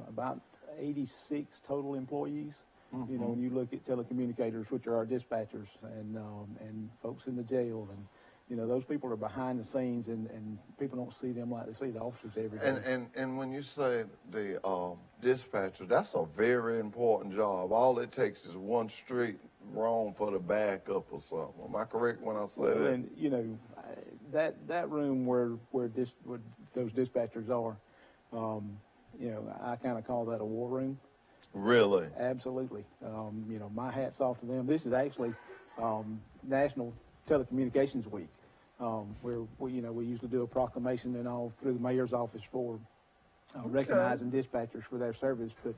about 86 total employees. Mm-hmm. When you look at telecommunicators, which are our dispatchers, and folks in the jail, and those people are behind the scenes, and people don't see them like they see the officers every day. And when you say the dispatcher, that's a very important job. All it takes is one street wrong for the backup or something. Am I correct when I say that? And that room where those dispatchers are, I kind of call that a war room. Really? Absolutely. My hat's off to them. This is actually National Telecommunications Week, where we usually do a proclamation and all through the mayor's office for recognizing dispatchers for their service. But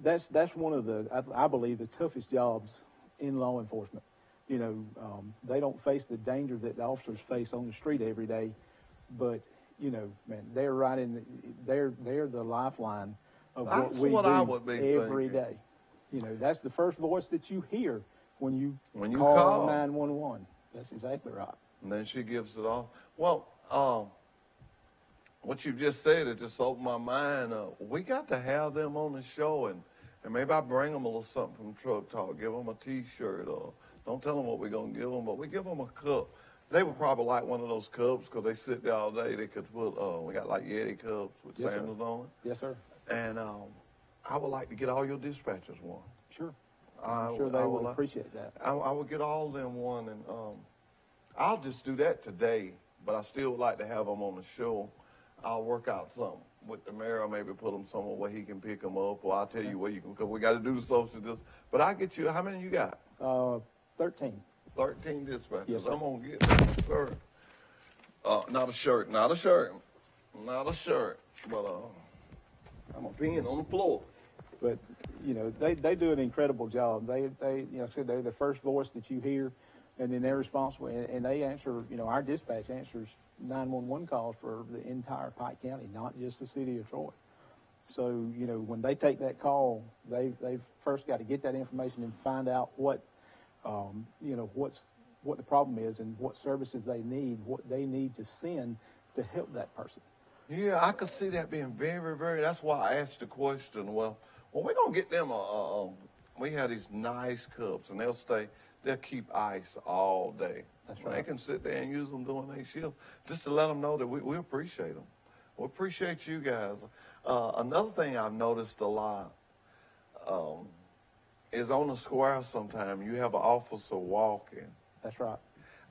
that's one of I believe the toughest jobs in law enforcement. They don't face the danger that the officers face on the street every day, but man, they're right in. They're the lifeline of That's what we what do I would be every thinking. day. That's the first voice that you hear when you call. call 911. That's exactly right. And then she gives it off. Well, what you just said, it just opened my mind up. We got to have them on the show, and maybe I bring them a little something from Truck Talk, give them a T-shirt, or don't tell them what we're going to give them, but we give them a cup. They would probably like one of those cups because they sit there all day. They could put, we got like Yeti cups with Yes, sandals on it. Yes, sir. And I would like to get all your dispatchers one. Sure. I'm sure they will appreciate that. I would get all of them one, and I'll just do that today, but I still would like to have them on the show. I'll work out something. with the mayor, or maybe put him somewhere where he can pick them up, or I'll tell you where you can, because we got to do the social distance. But I'll get you, how many you got? 13. 13 dispatchers. Yes, sir. I'm going to get that, sir. Not a shirt, not a shirt, not a shirt, but I'm a pen on the floor. But, you know, they do an incredible job. They you know, like I said, they're the first voice that you hear, and then they're responsible, and they answer, you know, our dispatch answers 911 calls for the entire Pike County, not just the city of Troy. So, you know, when they take that call, they've first got to get that information and find out what, you know, what the problem is and what services they need, what they need to send to help that person. Yeah, I could see that being very, very, that's why I asked the question, well, we're going to get them, we have these nice cups, and they'll keep ice all day. That's They right. can sit there and use them during their shift, just to let them know that we appreciate them. We appreciate you guys. Another thing I've noticed a lot is on the square sometime you have an officer walking. That's right.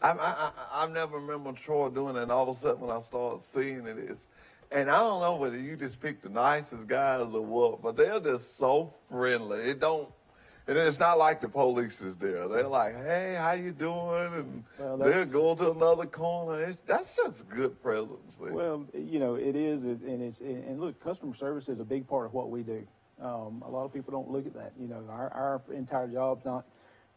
I've never remember Troy doing that, and all of a sudden when I started seeing it is, and I don't know whether you just pick the nicest guys or what, but they're just so friendly. And it's not like the police is there. They're like, hey, how you doing? And Well, they'll go to another corner. That's just good presence. Well, you know, it is, and look, customer service is a big part of what we do. A lot of people don't look at that. You know, our entire job's not,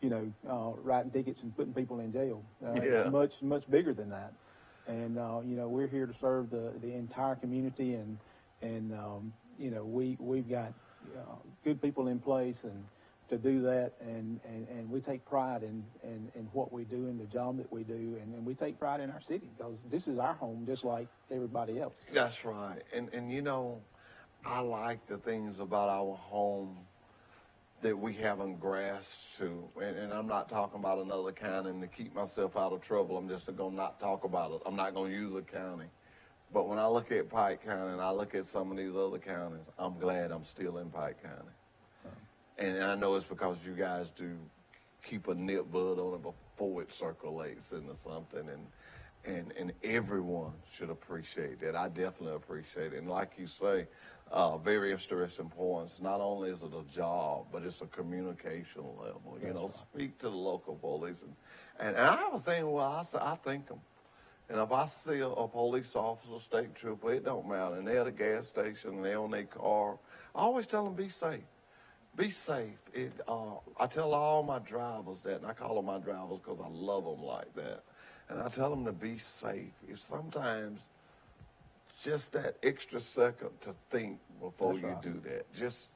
you know, writing tickets and putting people in jail. Yeah. It's much bigger than that. And you know, we're here to serve the entire community, and you know, we've got good people in place and to do that, and we take pride in what we do and the job that we do, and we take pride in our city because this is our home just like everybody else. That's right. And you know, I like the things about our home that we haven't grasped to. And I'm not talking about another county, and to keep myself out of trouble, I'm just going to not talk about it. I'm not going to use a county. But when I look at Pike County and I look at some of these other counties, I'm glad I'm still in Pike County. And I know it's because you guys do keep a nip bud on it before it circulates into something. And everyone should appreciate that. I definitely appreciate it. And like you say, very interesting points. Not only is it a job, but it's a communication level. You know, speak to the local police. And I have a thing where I thank them. And if I see a police officer, state trooper, it don't matter. And they're at a gas station and they're on their car, I always tell them, be safe. Be safe. I tell all my drivers that, and I call them my drivers because I love them like that. And I tell them to be safe. If sometimes just that extra second to think before That's you right. do that. Just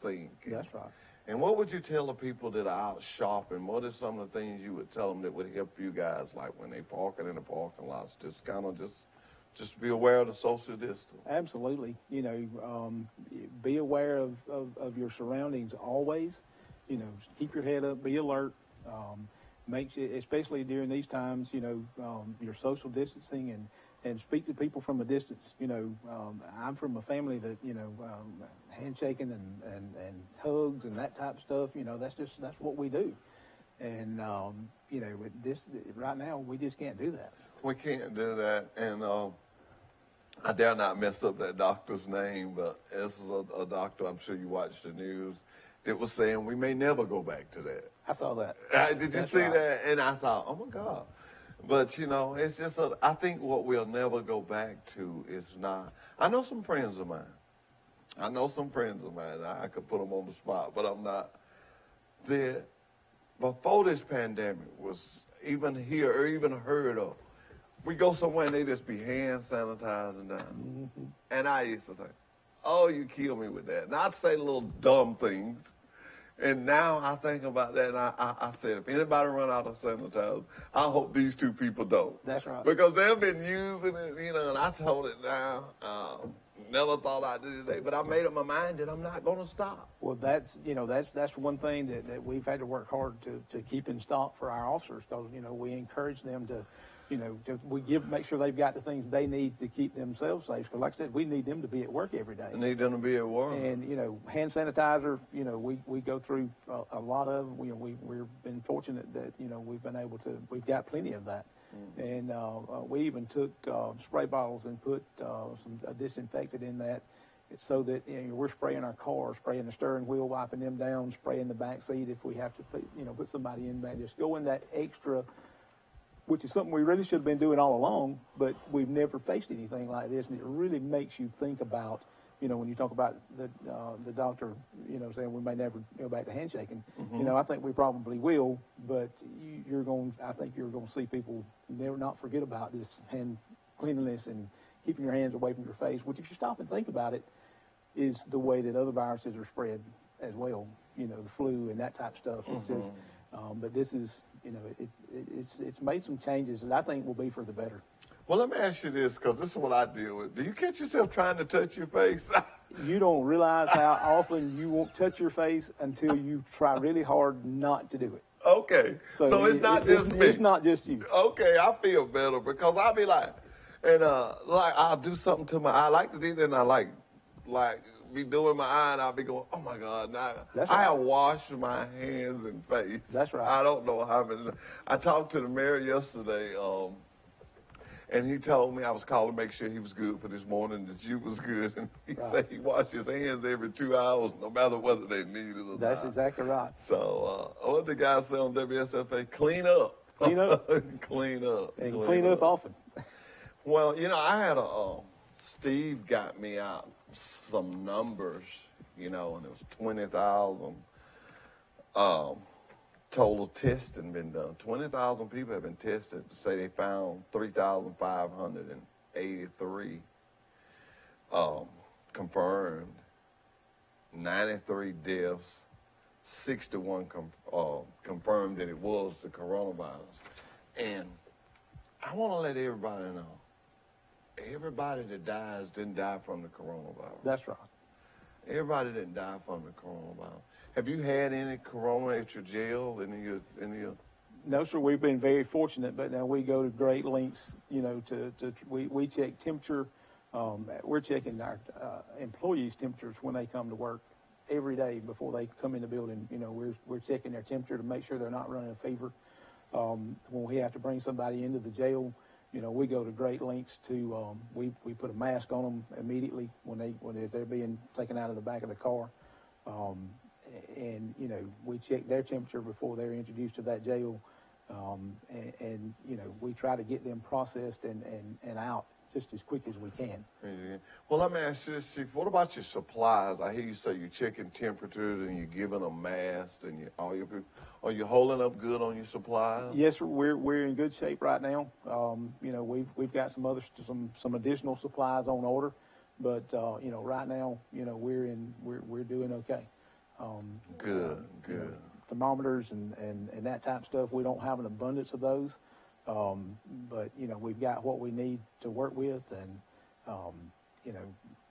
think. That's right. And what would you tell the people that are out shopping? What are some of the things you would tell them that would help you guys, like when they parking in the parking lots? Just kind of just be aware of the social distance. Absolutely. You know, be aware of your surroundings always. You know, keep your head up, be alert. Make sure, especially during these times, you know, your social distancing and speak to people from a distance. You know, I'm from a family that, you know, handshaking and hugs and that type of stuff, you know, that's what we do. And, you know, with this, right now, we just can't do that. We can't do that. And I dare not mess up that doctor's name, but this is a doctor, I'm sure you watched the news, that was saying we may never go back to that. I saw that. Did you That's see right. that? And I thought, oh my God. But, you know, it's just, I think what we'll never go back to is not, I know some friends of mine. I could put them on the spot, but I'm not. Before this pandemic was even here or even heard of, we go somewhere and they just be hand sanitizing down. Mm-hmm. And I used to think, oh, you kill me with that. And I'd say little dumb things. And now I think about that, and I said, if anybody run out of sanitizer, I hope these two people don't. That's right. Because they've been using it, you know, and I told it now. Never thought I'd do today, but I made up my mind that I'm not going to stop. Well, that's one thing that we've had to work hard to keep in stock for our officers, because, you know, we encourage them make sure they've got the things they need to keep themselves safe. Because like I said, we need them to be at work every day. Need them to be at work. And, hand sanitizer, we go through a lot of, we've been fortunate that, we've got plenty of that. And we even took spray bottles and put some disinfectant in that so that, we're spraying our cars, spraying the steering wheel, wiping them down, spraying the back seat if we have to put somebody in back. Just go in that extra, which is something we really should have been doing all along, but we've never faced anything like this. And it really makes you think about, when you talk about the doctor, saying we may never go back to handshaking. I think we probably will, but I think you're going to see people never not forget about this hand cleanliness and keeping your hands away from your face, which if you stop and think about it, is the way that other viruses are spread as well, the flu and that type of stuff. It's just, but this is, it's made some changes that I think will be for the better. Well, let me ask you this, because this is what I deal with. Do you catch yourself trying to touch your face? You don't realize how often you won't touch your face until you try really hard not to do it. Okay. So it's not just me. It's not just you. Okay, I feel better because I'll be like, and like I'll do something to my eye. I like to do that, and I like be doing my eye, and I'll be going, oh my God, now I have washed my hands and face. That's right. I don't know how many. I talked to the mayor yesterday, and he told me I was calling to make sure he was good for this morning, that you was good, and he said he washed his hands every 2 hours, no matter whether they need it or not. That's exactly right. So what the guy said on WSFA, clean up. Clean up. Clean up. And clean up often. Well, I had Steve got me out some numbers, and it was 20,000 total testing been done. 20,000 people have been tested. Say they found 3,583 confirmed, 93 deaths, 61 confirmed that it was the coronavirus. And I want to let everybody know, everybody that dies didn't die from the coronavirus. That's right. Everybody didn't die from the coronavirus. Have you had any corona at your jail? Any of your? No, sir. We've been very fortunate, but now we go to great lengths. We check temperature. We're checking our employees' temperatures when they come to work every day before they come in the building. We're checking their temperature to make sure they're not running a fever. When we have to bring somebody into the jail, we go to great lengths to we put a mask on them immediately when they're being taken out of the back of the car, and we check their temperature before they're introduced to that jail, and we try to get them processed and out just as quick as we can. Yeah. Well, let me ask you this, Chief. What about your supplies? I hear you say you're checking temperatures and you're giving them masks and are you holding up good on your supplies? Yes, sir. We're in good shape right now. We've got some additional supplies on order, but right now we're doing okay. Good. Thermometers and that type of stuff. We don't have an abundance of those. But we've got what we need to work with, and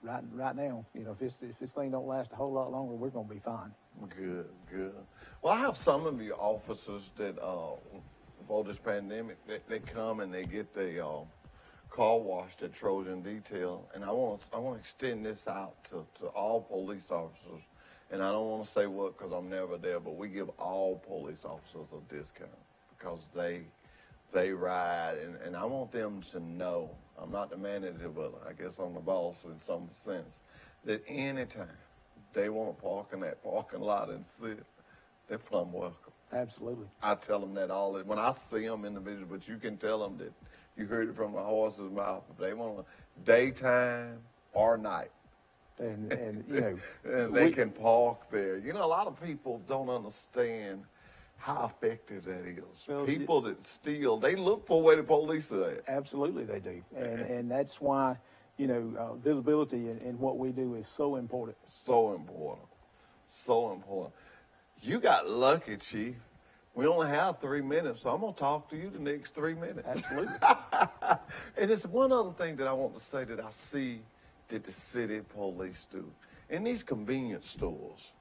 right now, if this thing don't last a whole lot longer, we're going to be fine. Good. Well, I have some of your officers that before this pandemic, they come and they get their car washed at Trojan Detail, and I want to extend this out to all police officers, and I don't want to say what because I'm never there, but we give all police officers a discount because they ride, and I want them to know, I'm not the manager, but I guess I'm the boss in some sense, that anytime they want to park in that parking lot and sit, they're plumb welcome. Absolutely. I tell them that when I see them individually, but you can tell them that you heard it from the horse's mouth. If they want to daytime or night, and and they can park there. A lot of people don't understand how effective that is. Well, people that steal, they look for where the police are at. Absolutely they do. And that's why, visibility in what we do is so important. So important. You got lucky, Chief. We only have 3 minutes, so I'm going to talk to you the next 3 minutes. Absolutely. And it's one other thing that I want to say that I see that the city police do. In these convenience stores,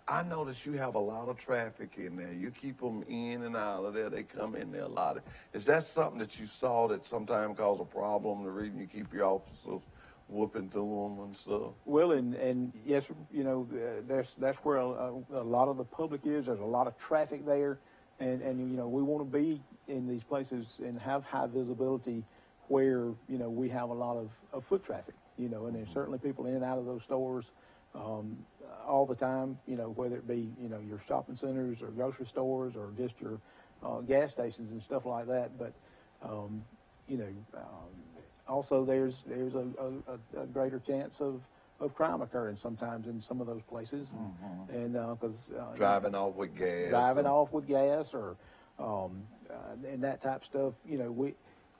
I notice you have a lot of traffic in there. You keep them in and out of there. They come in there a lot. Is that something that you saw that sometimes cause a problem, the reason you keep your officers whooping through them and stuff? Well, and yes, you know, that's where a lot of the public is. There's a lot of traffic there, and you know, we want to be in these places and have high visibility where, you know, we have a lot of foot traffic, you know, and there's certainly people in and out of those stores all the time, you know, whether it be, you know, your shopping centers or grocery stores or just your gas stations and stuff like that. But, you know, also there's a greater chance of crime occurring sometimes in some of those places. And because Driving off with gas. Driving off with gas or and that type of stuff, you know,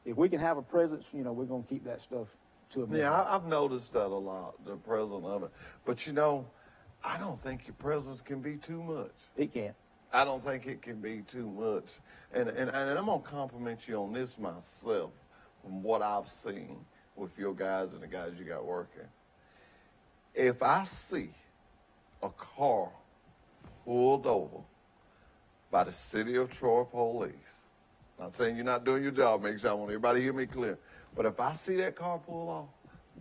if we can have a presence, you know, we're going to keep that stuff to a minimum. Yeah, I've noticed that a lot, the presence of it. But, you know, I don't think your presence can be too much. It can't. I don't think it can be too much. And I'm going to compliment you on this myself from what I've seen with your guys and the guys you got working. If I see a car pulled over by the city of Troy police, not saying you're not doing your job, make sure I want everybody to hear me clear. But if I see that car pull off,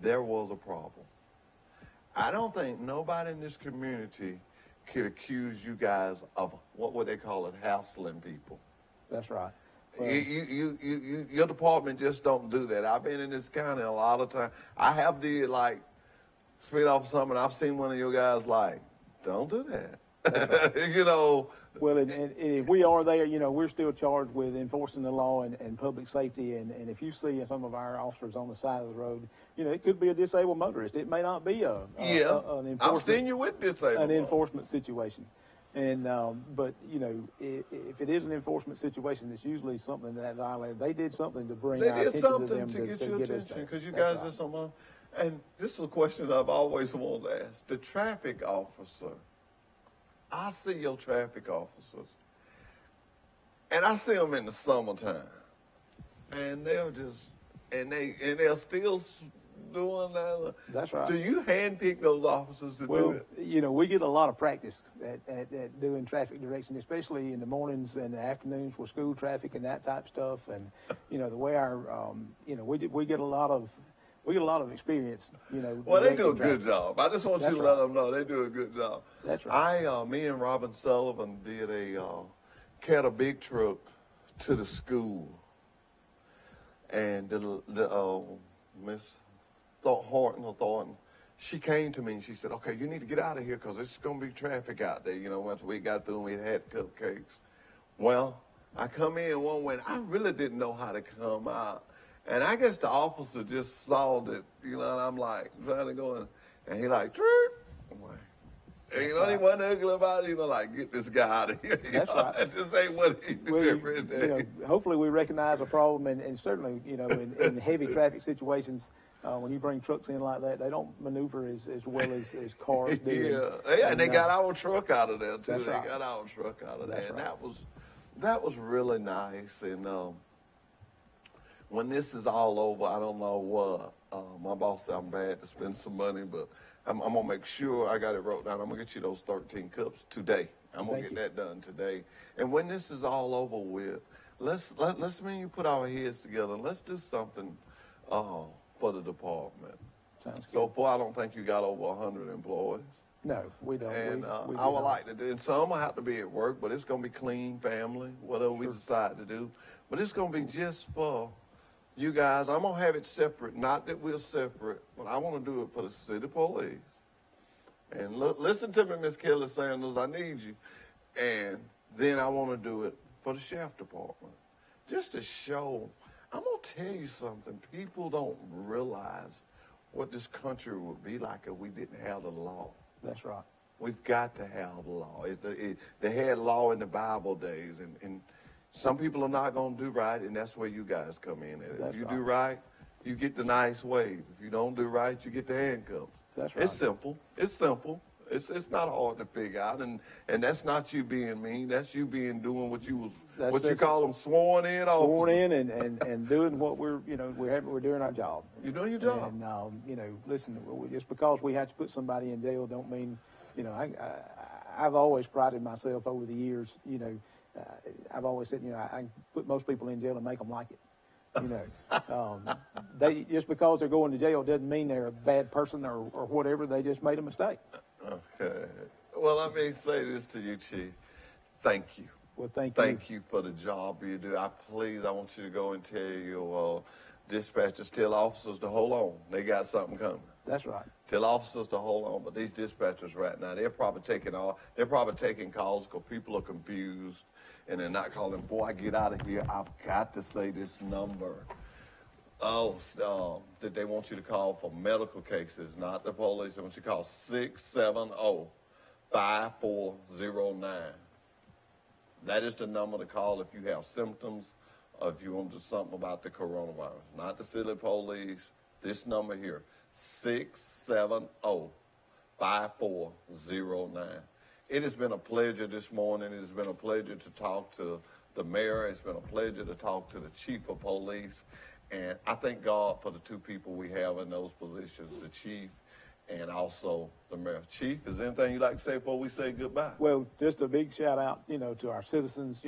there was a problem. I don't think nobody in this community could accuse you guys of, what would they call it, hassling people. That's right. Well, Your department just don't do that. I've been in this county a lot of times. I have did, like, speed off something. I've seen one of your guys like, don't do that. right. You know. Well, and if we are there, you know, we're still charged with enforcing the law and public safety. And if you see some of our officers on the side of the road, you know, it could be a disabled motorist. It may not be an enforcement. I've seen you with disabled. An enforcement situation. And but you know, if it is an enforcement situation, it's usually something that violated. They did something to bring our attention to them to get your attention, because you That's guys right. did something. And this is a question that I've always wanted to ask. The traffic officer, I see your traffic officers, and I see them in the summertime, and they're just, and they're still doing that. That's right. Do you handpick those officers to do it? You know, we get a lot of practice at doing traffic direction, especially in the mornings and the afternoons for school traffic and that type of stuff. And you know, the way our, you know, we get a lot of experience. You know. Well, they do a directing good traffic. job. I just want you That's to right. let them know they do a good job. That's right. Me and Robin Sullivan did carried a big truck to the school, and the Miss Thornton, she came to me and she said, "Okay, you need to get out of here because it's going to be traffic out there." You know, once we got through, and we had cupcakes. Well, I come in one way, and I really didn't know how to come out. And I guess the officer just saw that, you know, and I'm like trying to go in, and he like, I'm like, and, you know, he wasn't ugly about it, you know, like, get this guy out of here. That's know? right. This ain't what he do every day. You know, hopefully we recognize a problem, and certainly, you know, in heavy traffic situations, when you bring trucks in like that, they don't maneuver as well as cars do. Yeah, and they got our truck out of there too. That's They right. got our truck out of there, That's and right. that was really nice. And when this is all over, I don't know what. My boss said I'm bad to spend some money, but I'm gonna make sure I got it wrote down. I'm gonna get you those 13 cups today. I'm gonna Thank get you. that done today. And when this is all over with, let's when you put our heads together, and let's do something for the department. Sounds good. So far, I don't think you got over 100 employees. No, we don't. And we do I would not. like to do, and some will have to be at work, but it's going to be clean family, whatever we decide to do. But it's going to be just for you guys. I'm going to have it separate, not that we're separate, but I want to do it for the city police. And listen to me, Miss Kelly Sanders, I need you. And then I want to do it for the sheriff department. Just to show, I'm going to tell you something. People don't realize what this country would be like if we didn't have the law. That's right. We've got to have the law. They had law in the Bible days, and some people are not going to do right, and that's where you guys come in. That's If you right. do right, you get the nice wave. If you don't do right, you get the handcuffs. That's right. It's simple. It's simple. It's not hard to figure out, and that's not you being mean. That's you doing what you call them sworn in. Sworn officers. in and doing what we're doing our job. You're doing your job. And you know, listen, just because we have to put somebody in jail don't mean, you know, I've always prided myself over the years, I've always said, I can put most people in jail and make them like it. They just because they're going to jail doesn't mean they're a bad person or whatever. They just made a mistake. Okay. Well, let me say this to you, Chief. Thank you. Well, thank you. Thank you for the job you do. I want you to go and tell your dispatchers, tell officers to hold on. They got something coming. That's right. Tell officers to hold on. But these dispatchers right now, they're probably taking calls because people are confused and they're not calling. Boy, I get out of here. I've got to say this number. That they want you to call for medical cases, not the police. They want you to call 670-5409. That is the number to call if you have symptoms or if you want to do something about the coronavirus. Not the silly police. This number here, 670-5409. It has been a pleasure this morning. It has been a pleasure to talk to the mayor. It's been a pleasure to talk to the chief of police. And I thank God for the two people we have in those positions, the chief and also the mayor. Chief, is there anything you'd like to say before we say goodbye? Well, just a big shout out, to our citizens.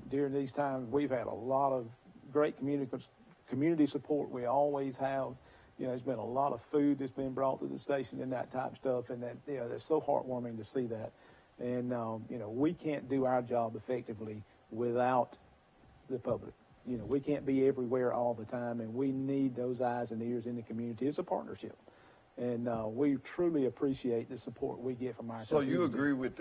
During these times, we've had a lot of great community support. We always have. There's been a lot of food that's been brought to the station and that type of stuff, and that, that's so heartwarming to see that. And, we can't do our job effectively without the public. We can't be everywhere all the time, and we need those eyes and ears in the community. It's a partnership, and we truly appreciate the support we get from our community. So you agree with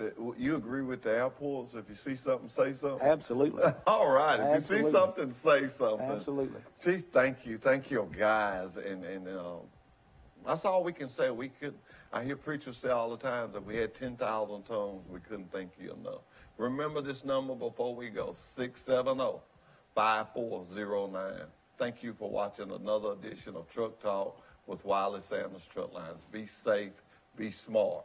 the airports? If you see something, say something. Absolutely. All right. If Absolutely. you see something, say something. Absolutely. Chief, thank you, guys, and that's all we can say. I hear preachers say all the time that we had 10,000 tongues, we couldn't thank you enough. Remember this number before we go: 670-5409. Thank you for watching another edition of Truck Talk with Wiley Sanders Truck Lines. Be safe, be smart.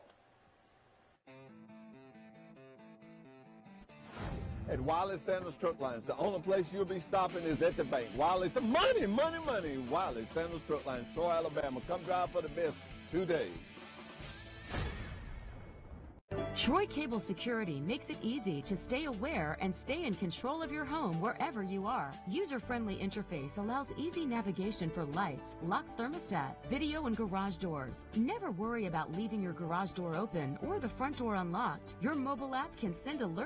At Wiley Sanders Truck Lines, the only place you'll be stopping is at the bank. Wiley, money, money, money. Wiley Sanders Truck Lines, Troy, Alabama. Come drive for the best 2 days. Troy Cable Security makes it easy to stay aware and stay in control of your home wherever you are. User-friendly interface allows easy navigation for lights, locks thermostat, video, and garage doors. Never worry about leaving your garage door open or the front door unlocked. Your mobile app can send alerts